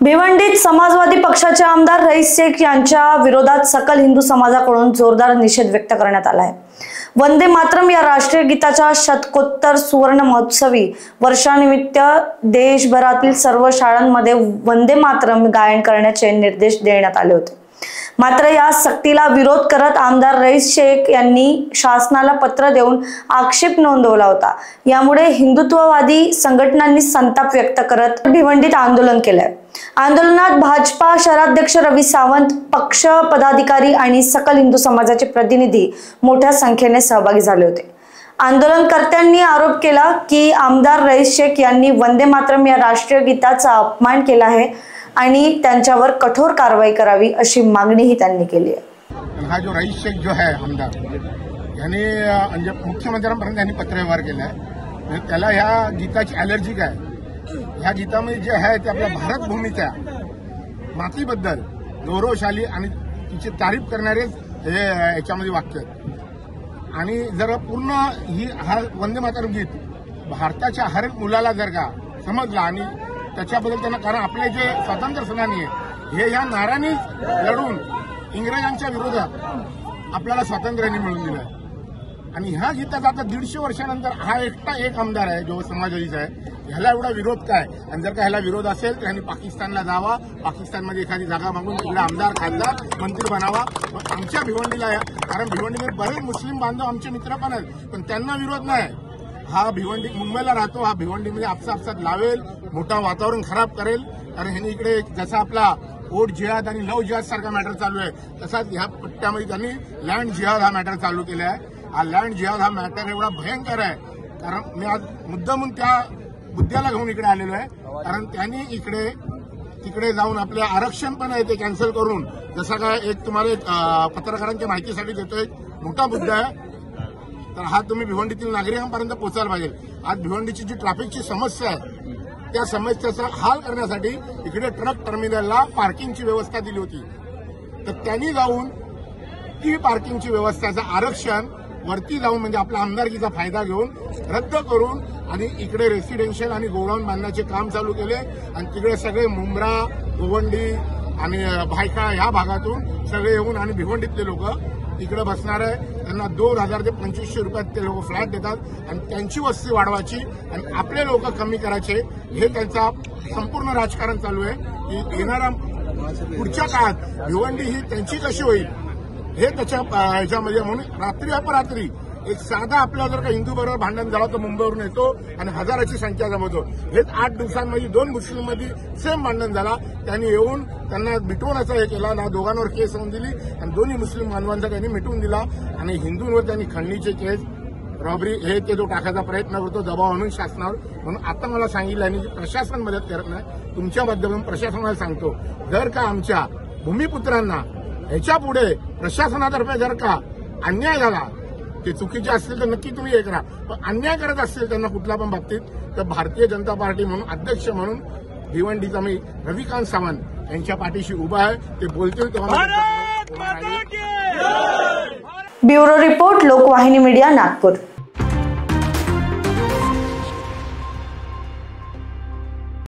भिवंडीत समाजवादी पक्षाचे आमदार रईस शेख यांच्या विरोधात सकल हिंदू समाजाकडून जोरदार निषेध व्यक्त करण्यात आला आहे। वंदे मातरम या राष्ट्रीय गीताच्या शतकोत्तर सुवर्ण महोत्सवी वर्षानिमित्त देशभरातील सर्व शाळांमध्ये वंदे मातरम गायन करण्याचे निर्देश देण्यात आले होते। मात्र या सक्तीला विरोध करत आमदार रईस शेख यांनी शासनाला पत्र देऊन आक्षेप नोंदवला होता। यामुळे हिंदुत्ववादी संघटनांनी संताप व्यक्त करत भिवंडीत आंदोलन केले। आंदोलनात भाजपा शहराध्यक्ष रवी सावंत, पक्ष पदाधिकारी आणि सकल हिंदू समाजाचे प्रतिनिधी मोठ्या संख्येने सहभागी झाले होते। आंदोलनकर्त्यांनी आरोप केला की आमदार रईस शेख यांनी वंदे मातरम या राष्ट्रीय गीताचा अपमान केला आहे आणि त्यांच्यावर कठोर कारवाई करावी अशी मागणीही त्यांनी केली आहे। हा जो रईस शेख जो है आमदार यांनी मुख्यमंत्र्यांपर्यंत यांनी पत्रव्यवहार केला आहे। त्याला ह्या गीताची ॲलर्जी काय, ह्या गीतामध्ये जे आहे ते आपल्या भारत भूमीच्या मातीबद्दल गौरवशाली आणि तिची तारीफ करणारे हे याच्यामध्ये वाक्य आहेत। आणि जर पूर्ण हा वंदे मातरम गीत भारताच्या हर एक मुलाला जर का समजला आणि त्याच्याबद्दल त्यांना, कारण आपले जे स्वातंत्र्य सेनानी आहे हे या नाऱ्यानेच लढून इंग्रजांच्या विरोधात आपल्याला स्वातंत्र्याने मिळवून दिलं आहे। आणि ह्या गीताचा आता 150 वर्षानंतर हा एकटा एक आमदार आहे जो समाजवादीचा आहे, ह्याला एवढा विरोध काय? आणि जर का ह्याला विरोध असेल तर ह्यांनी पाकिस्तानला जावा, पाकिस्तानमध्ये एखादी जागा मागून तिकडे आमदार, खासदार, मंत्री बनावा। आमच्या भिवंडीला आहे, कारण भिवंडीमध्ये बरेच मुस्लिम बांधव आमचे मित्र पण आहेत, पण त्यांना विरोध नाही। हा भिवंडी मुंबईला राहतो, हा भिवंडीमध्ये आपसात लावेल, मोठा वातावरण खराब करेल। कारण ह्यांनी इकडे जसा आपला वोट जिहाद आणि लव जिहाद सारखा मॅटर चालू आहे, तसाच ह्या पट्ट्यामध्ये त्यांनी लँड जिहाद हा मॅटर चालू केला आहे। हा लँड जिहाद हा मॅटर एवढा भयंकर आहे, कारण मी आज मुद्दामून त्या मुद्द्याला घेऊन इकडे आलेलो आहे। कारण त्यांनी तिकडे जाऊन आपले आरक्षण पण आहे ते कॅन्सल करून, जसा काय एक तुम्हाला एक पत्रकारांच्या माहितीसाठी देतोय, एक मोठा मुद्दा आहे, तर हा तुम्ही भिवंडीतील नागरिकांपर्यंत पोहोचायला पाहिजे। आज भिवंडीची जी ट्रॅफिकची समस्या आहे त्या समस्येचा हल करण्यासाठी इकडे ट्रक टर्मिनलला पार्किंगची व्यवस्था दिली होती, तर त्यांनी जाऊन ती पार्किंगची व्यवस्थेचं आरक्षण वरती जाऊन म्हणजे आपला आमदारकीचा फायदा घेऊन रद्द करून आणि इकडे रेसिडेन्शियल आणि गोडाऊन बांधण्याचे काम चालू केले। आणि तिकडे सगळे मुंब्रा, गोवंडी आणि भायखळा ह्या भागातून सगळे येऊन आणि भिवंडीतले लोक इकडे बसणार आहे। त्यांना 2000 ते 2500 रुपयात ते लोक फ्लॅट देतात आणि त्यांची वस्ती वाढवायची आणि आपले लोक कमी करायचे, हे त्यांचा संपूर्ण राजकारण चालू आहे। की येणाऱ्या पुढच्या काळात भिवंडी ही त्यांची कशी होईल हे त्याच्या ह्याच्यामध्ये, म्हणून रात्री अपरात्री एक साधा आपल्या जर का हिंदू बरोबर भांडण झालं तर मुंबईवरून येतो आणि हजाराची संख्या जमवतो। हेच 8 दिवसांमध्ये 2 मुस्लिम मध्ये सेम भांडण झाला, त्यांनी येऊन त्यांना मिटवण्याचा हे केला ना, दोघांवर केस होऊन दिली आणि दोन्ही मुस्लिम बांधवांचा त्यांनी मिटवून दिला। आणि हिंदूंवर त्यांनी खंडणीचे केस, रॉबरी हे ते जो टाकायचा प्रयत्न करतो दबाव आणून शासनावर। म्हणून आता मला सांगितलं आणि प्रशासन मदत करत नाही, तुमच्या माध्यमातून प्रशासनाला सांगतो, जर का आमच्या भूमिपुत्रांना ह्याच्या पुढे प्रशासनातर्फे जर का अन्याय झाला, ते चुकीचे असतील तर नक्की तुम्ही हे करा, पण अन्याय करत असतील त्यांना कुठल्या पण बाबतीत, तर भारतीय जनता पार्टी म्हणून अध्यक्ष म्हणून भिवंडीचा मी रविकांत सावंत यांच्या पाठीशी उभा आहे। ते बोलतील तेव्हा। Bureau report, Lokvahini media, Nagpur.